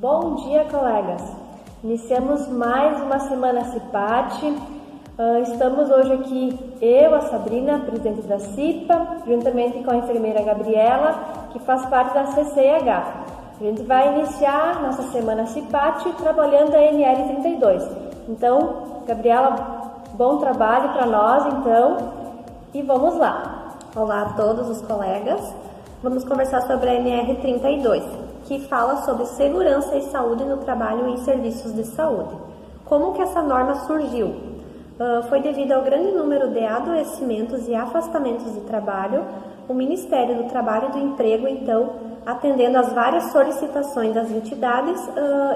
Bom dia, colegas! Iniciamos mais uma semana CIPAT. Estamos hoje aqui, eu, a Sabrina, presidente da CIPA, juntamente com a enfermeira Gabriela, que faz parte da CCH. A gente vai iniciar nossa semana CIPAT trabalhando a NR32. Então, Gabriela, bom trabalho para nós, então, e vamos lá. Olá a todos os colegas. Vamos conversar sobre a NR32, que fala sobre segurança e saúde no trabalho e serviços de saúde. Como que essa norma surgiu? Foi devido ao grande número de adoecimentos e afastamentos de trabalho. O Ministério do Trabalho e do Emprego, então, atendendo às várias solicitações das entidades,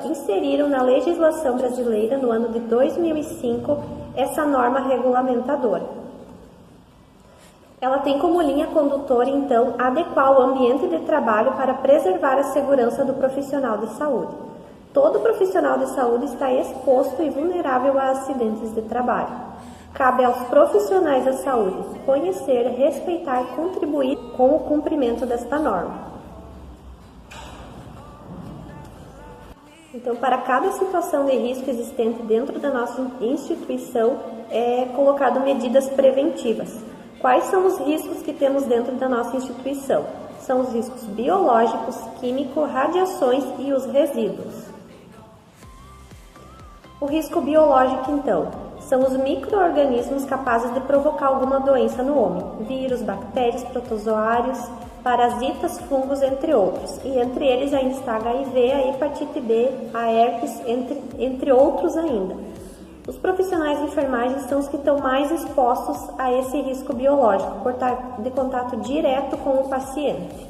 inseriram na legislação brasileira, no ano de 2005, essa norma regulamentadora. Ela tem como linha condutora, então, adequar o ambiente de trabalho para preservar a segurança do profissional de saúde. Todo profissional de saúde está exposto e vulnerável a acidentes de trabalho. Cabe aos profissionais da saúde conhecer, respeitar e contribuir com o cumprimento desta norma. Então, para cada situação de risco existente dentro da nossa instituição, é colocado medidas preventivas. Quais são os riscos que temos dentro da nossa instituição? São os riscos biológicos, químicos, radiações e os resíduos. O risco biológico, então, são os micro-organismos capazes de provocar alguma doença no homem, vírus, bactérias, protozoários, parasitas, fungos, entre outros. E entre eles ainda está a HIV, a hepatite B, a herpes, entre outros ainda. Os profissionais de enfermagem são os que estão mais expostos a esse risco biológico, de contato direto com o paciente.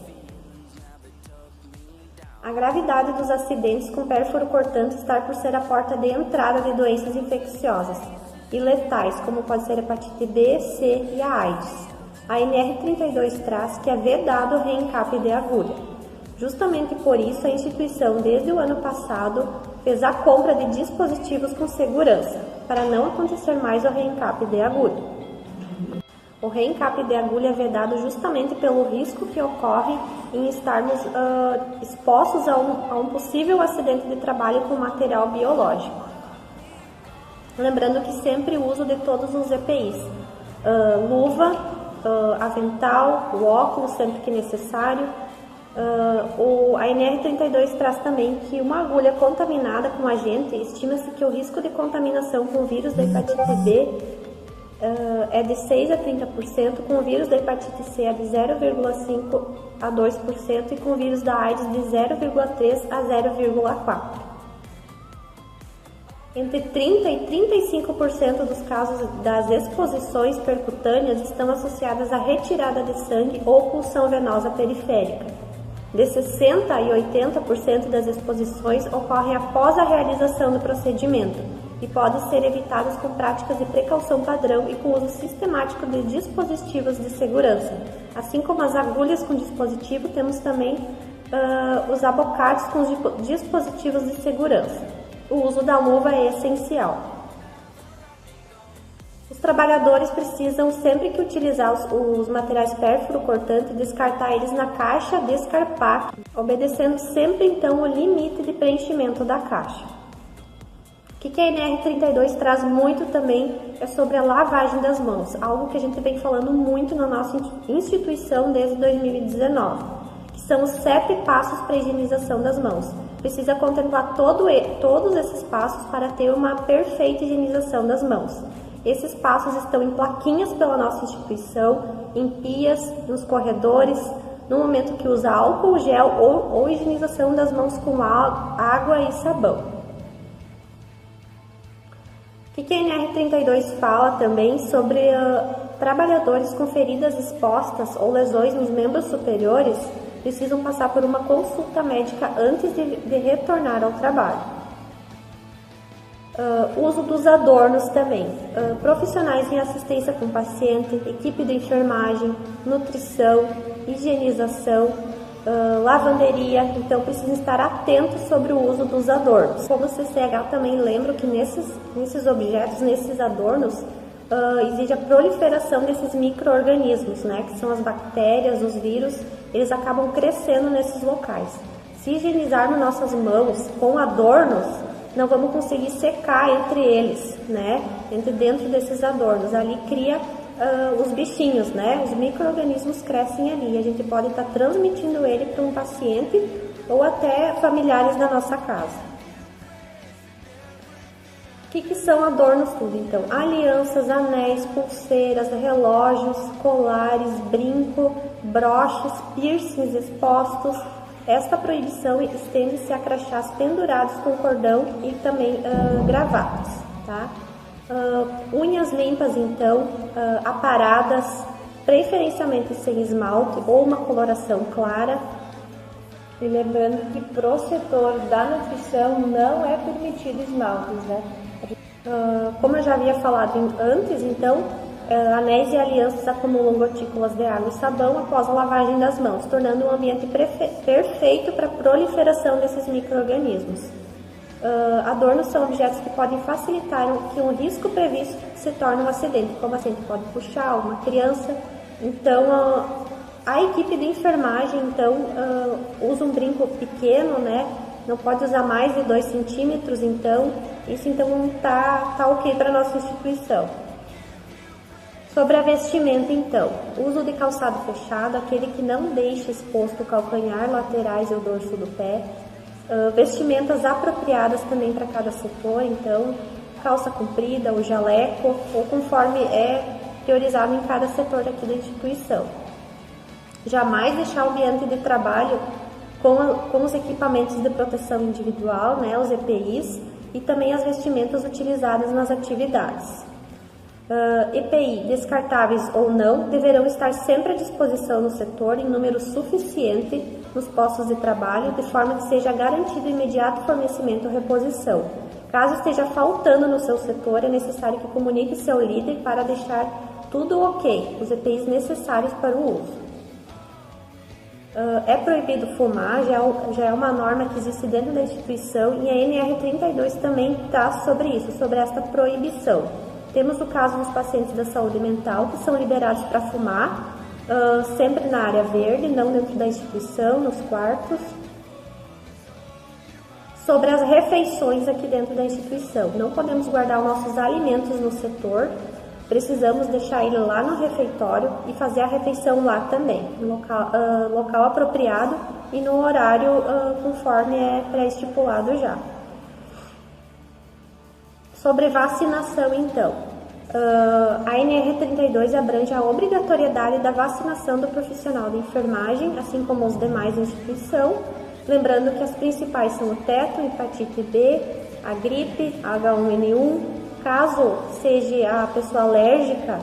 A gravidade dos acidentes com pérfuro cortante está por ser a porta de entrada de doenças infecciosas e letais, como pode ser a hepatite B, C e a AIDS. A NR32 traz que é vedado o reencape de agulha. Justamente por isso, a instituição, desde o ano passado, fez a compra de dispositivos com segurança, para não acontecer mais o reencape de agulha. O reencape de agulha é vedado justamente pelo risco que ocorre em estarmos expostos a um possível acidente de trabalho com material biológico. Lembrando que sempre o uso de todos os EPIs, luva, avental, o óculos sempre que necessário. A NR32 traz também que uma agulha contaminada com agente, estima-se que o risco de contaminação com o vírus da hepatite B é de 6 a 30%, com o vírus da hepatite C é de 0,5 a 2% e com o vírus da AIDS de 0,3 a 0,4%. Entre 30% e 35% dos casos das exposições percutâneas estão associadas à retirada de sangue ou pulsão venosa periférica. De 60% e 80% das exposições ocorrem após a realização do procedimento e podem ser evitadas com práticas de precaução padrão e com uso sistemático de dispositivos de segurança. Assim como as agulhas com dispositivo, temos também os abocados com os dispositivos de segurança. O uso da luva é essencial. Os trabalhadores precisam, sempre que utilizar os materiais pérfuro cortante, descartar eles na caixa descarpar, obedecendo sempre então o limite de preenchimento da caixa. O que a NR32 traz muito também é sobre a lavagem das mãos, algo que a gente vem falando muito na nossa instituição desde 2019, que são os 7 passos para a higienização das mãos. Precisa contemplar todos esses passos para ter uma perfeita higienização das mãos. Esses passos estão em plaquinhas pela nossa instituição, em pias, nos corredores, no momento que usa álcool gel ou higienização das mãos com água e sabão. O que a NR32 fala também sobre trabalhadores com feridas expostas ou lesões nos membros superiores precisam passar por uma consulta médica antes de retornar ao trabalho. Uso dos adornos também. Profissionais em assistência com paciente, equipe de enfermagem, nutrição, higienização, lavanderia, então precisam estar atentos sobre o uso dos adornos. Como o CCH também lembra que nesses objetos, nesses adornos, exige a proliferação desses micro-organismos, né, que são as bactérias, os vírus, eles acabam crescendo nesses locais. Se higienizarmos nossas mãos com adornos, não vamos conseguir secar entre eles, né? Dentro desses adornos. Ali cria os bichinhos, né? Os micro-organismos crescem ali. A gente pode estar transmitindo ele para um paciente ou até familiares da nossa casa. O que são adornos tudo, então? Alianças, anéis, pulseiras, relógios, colares, brinco, broches, piercings expostos. Esta proibição estende-se a crachás pendurados com cordão e também gravatas, tá? Unhas limpas, então, aparadas, preferencialmente sem esmalte ou uma coloração clara. E lembrando que para o setor da nutrição não é permitido esmaltes, né? Como eu já havia falado antes, então, anéis e alianças acumulam gotículas de água e sabão após a lavagem das mãos, tornando um ambiente perfeito para a proliferação desses micro-organismos. Adornos são objetos que podem facilitar que um risco previsto se torne um acidente, como assim, pode puxar uma criança. Então, a equipe de enfermagem, então, usa um brinco pequeno, né? Não pode usar mais de 2 centímetros, então, isso então tá ok para a nossa instituição. Sobre a vestimenta, então, uso de calçado fechado, aquele que não deixa exposto o calcanhar, laterais e o dorso do pé. Vestimentas apropriadas também para cada setor, então, calça comprida, ou jaleco, ou conforme é priorizado em cada setor aqui da instituição. Jamais deixar o ambiente de trabalho com os equipamentos de proteção individual, né, os EPIs, e também as vestimentas utilizadas nas atividades. EPI, descartáveis ou não, deverão estar sempre à disposição no setor em número suficiente nos postos de trabalho, de forma que seja garantido o imediato fornecimento ou reposição. Caso esteja faltando no seu setor, é necessário que comunique seu líder para deixar tudo ok, os EPIs necessários para o uso. É proibido fumar, já é uma norma que existe dentro da instituição e a NR32 também está sobre isso, sobre esta proibição. Temos o caso dos pacientes da saúde mental que são liberados para fumar, sempre na área verde, não dentro da instituição, nos quartos. Sobre as refeições aqui dentro da instituição, não podemos guardar os nossos alimentos no setor, precisamos deixar ele lá no refeitório e fazer a refeição lá também, no local apropriado e no horário conforme é pré-estipulado já. Sobre vacinação, então, a NR32 abrange a obrigatoriedade da vacinação do profissional de enfermagem, assim como os demais da instituição, lembrando que as principais são o teto, hepatite B, a gripe, H1N1, caso seja a pessoa alérgica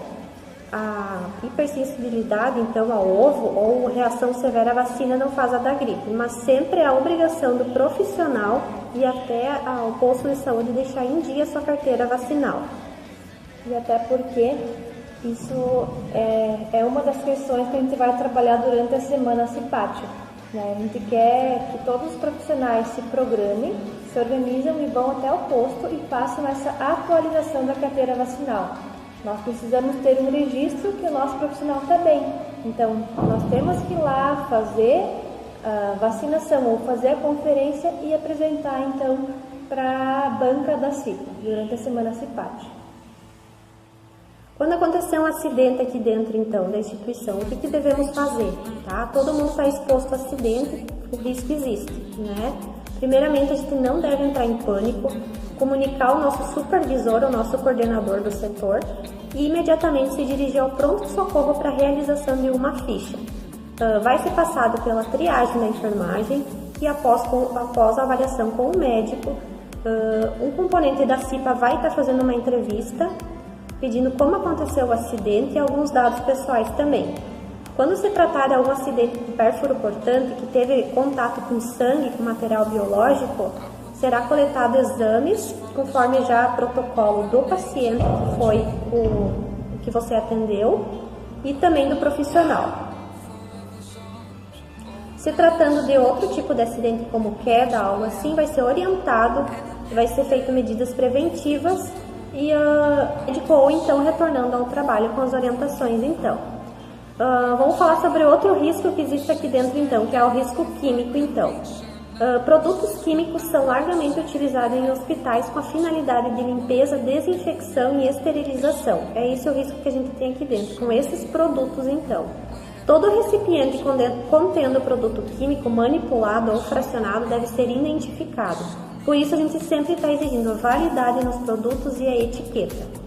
à hipersensibilidade, então ao ovo, ou reação severa à vacina, não faz a da gripe, mas sempre é a obrigação do profissional e até ao posto de saúde deixar em dia sua carteira vacinal. E até porque isso é uma das questões que a gente vai trabalhar durante a semana CIPAT. Né? A gente quer que todos os profissionais se programem, se organizam e vão até o posto e façam essa atualização da carteira vacinal. Nós precisamos ter um registro que o nosso profissional está bem. Então, nós temos que ir lá fazer a vacinação ou fazer a conferência e apresentar, então, para a banca da CIPA, durante a semana CIPAT. Quando acontecer um acidente aqui dentro, então, da instituição, o que devemos fazer? Tá? Todo mundo está exposto a acidente, o risco existe, né? Primeiramente, a gente não deve entrar em pânico, comunicar o nosso supervisor, o nosso coordenador do setor e imediatamente se dirigir ao pronto-socorro para a realização de uma ficha. Vai ser passado pela triagem da enfermagem e após a avaliação com o médico, um componente da CIPA vai estar fazendo uma entrevista, pedindo como aconteceu o acidente e alguns dados pessoais também. Quando se tratar de algum acidente de pérfuro cortante que teve contato com sangue, com material biológico, será coletado exames, conforme já protocolo do paciente, que foi o que você atendeu, e também do profissional. Se tratando de outro tipo de acidente, como queda, algo assim, vai ser orientado, vai ser feito medidas preventivas e ou então retornando ao trabalho com as orientações, então. Vamos falar sobre outro risco que existe aqui dentro, então, que é o risco químico, então. Produtos químicos são largamente utilizados em hospitais com a finalidade de limpeza, desinfecção e esterilização. É esse o risco que a gente tem aqui dentro, com esses produtos então. Todo recipiente contendo produto químico manipulado ou fracionado deve ser identificado. Por isso a gente sempre está exigindo a validade nos produtos e a etiqueta.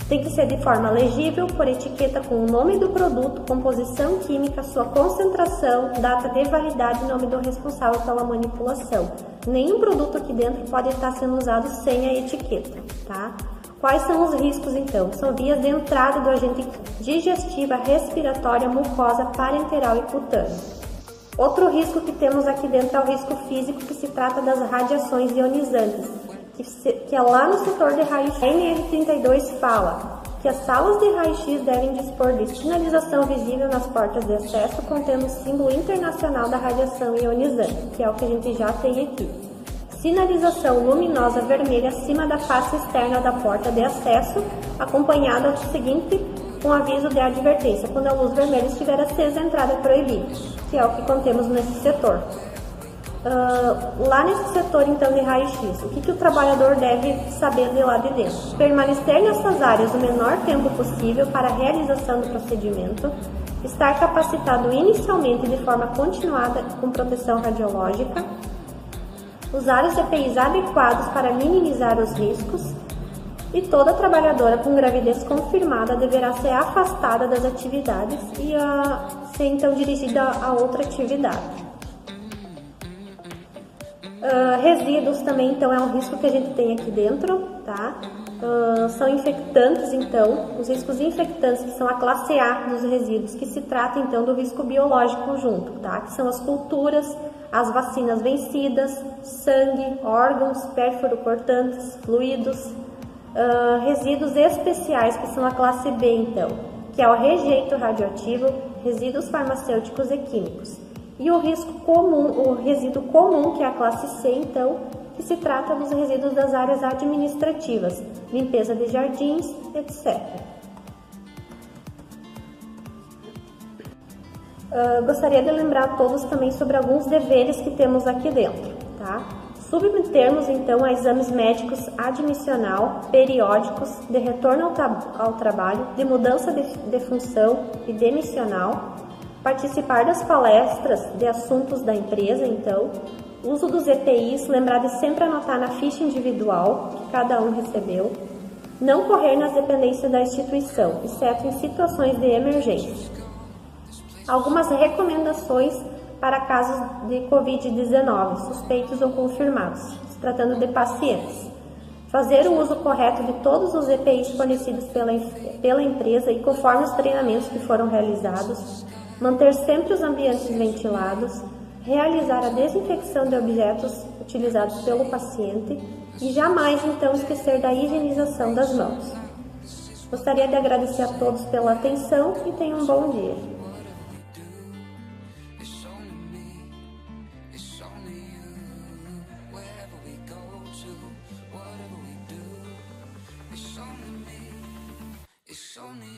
Tem que ser de forma legível, por etiqueta com o nome do produto, composição química, sua concentração, data de validade e nome do responsável pela manipulação. Nenhum produto aqui dentro pode estar sendo usado sem a etiqueta, tá? Quais são os riscos então? São vias de entrada do agente digestiva, respiratória, mucosa, parenteral e cutânea. Outro risco que temos aqui dentro é o risco físico, que se trata das radiações ionizantes, que é lá no setor de raio-x. A NR32 fala que as salas de raio-x devem dispor de sinalização visível nas portas de acesso contendo o símbolo internacional da radiação ionizante, que é o que a gente já tem aqui. Sinalização luminosa vermelha acima da face externa da porta de acesso, acompanhada do seguinte com aviso de advertência: quando a luz vermelha estiver acesa, a entrada é proibida, que é o que contemos nesse setor. Lá nesse setor então de raio-x, o que o trabalhador deve saber de lá de dentro? Permanecer nessas áreas o menor tempo possível para a realização do procedimento, estar capacitado inicialmente de forma continuada com proteção radiológica, usar os EPIs adequados para minimizar os riscos, e toda trabalhadora com gravidez confirmada deverá ser afastada das atividades e ser então dirigida a outra atividade. Resíduos também, então, é um risco que a gente tem aqui dentro, tá? São infectantes, então, os riscos infectantes, que são a classe A dos resíduos, que se trata, então, do risco biológico junto, tá? Que são as culturas, as vacinas vencidas, sangue, órgãos, pérfuro cortantes, fluidos. Resíduos especiais, que são a classe B, então, que é o rejeito radioativo, resíduos farmacêuticos e químicos. E o risco comum, o resíduo comum, que é a classe C, então, que se trata dos resíduos das áreas administrativas, limpeza de jardins, etc. Gostaria de lembrar a todos também sobre alguns deveres que temos aqui dentro, tá? Submetermos, então, a exames médicos admissional, periódicos, de retorno ao trabalho, de mudança de função e demissional, participar das palestras de assuntos da empresa, então, uso dos EPIs, lembrar de sempre anotar na ficha individual que cada um recebeu, não correr nas dependências da instituição, exceto em situações de emergência. Algumas recomendações para casos de Covid-19, suspeitos ou confirmados, se tratando de pacientes. Fazer o uso correto de todos os EPIs fornecidos pela empresa e conforme os treinamentos que foram realizados, manter sempre os ambientes ventilados, realizar a desinfecção de objetos utilizados pelo paciente e jamais, então, esquecer da higienização das mãos. Gostaria de agradecer a todos pela atenção e tenham um bom dia. It's only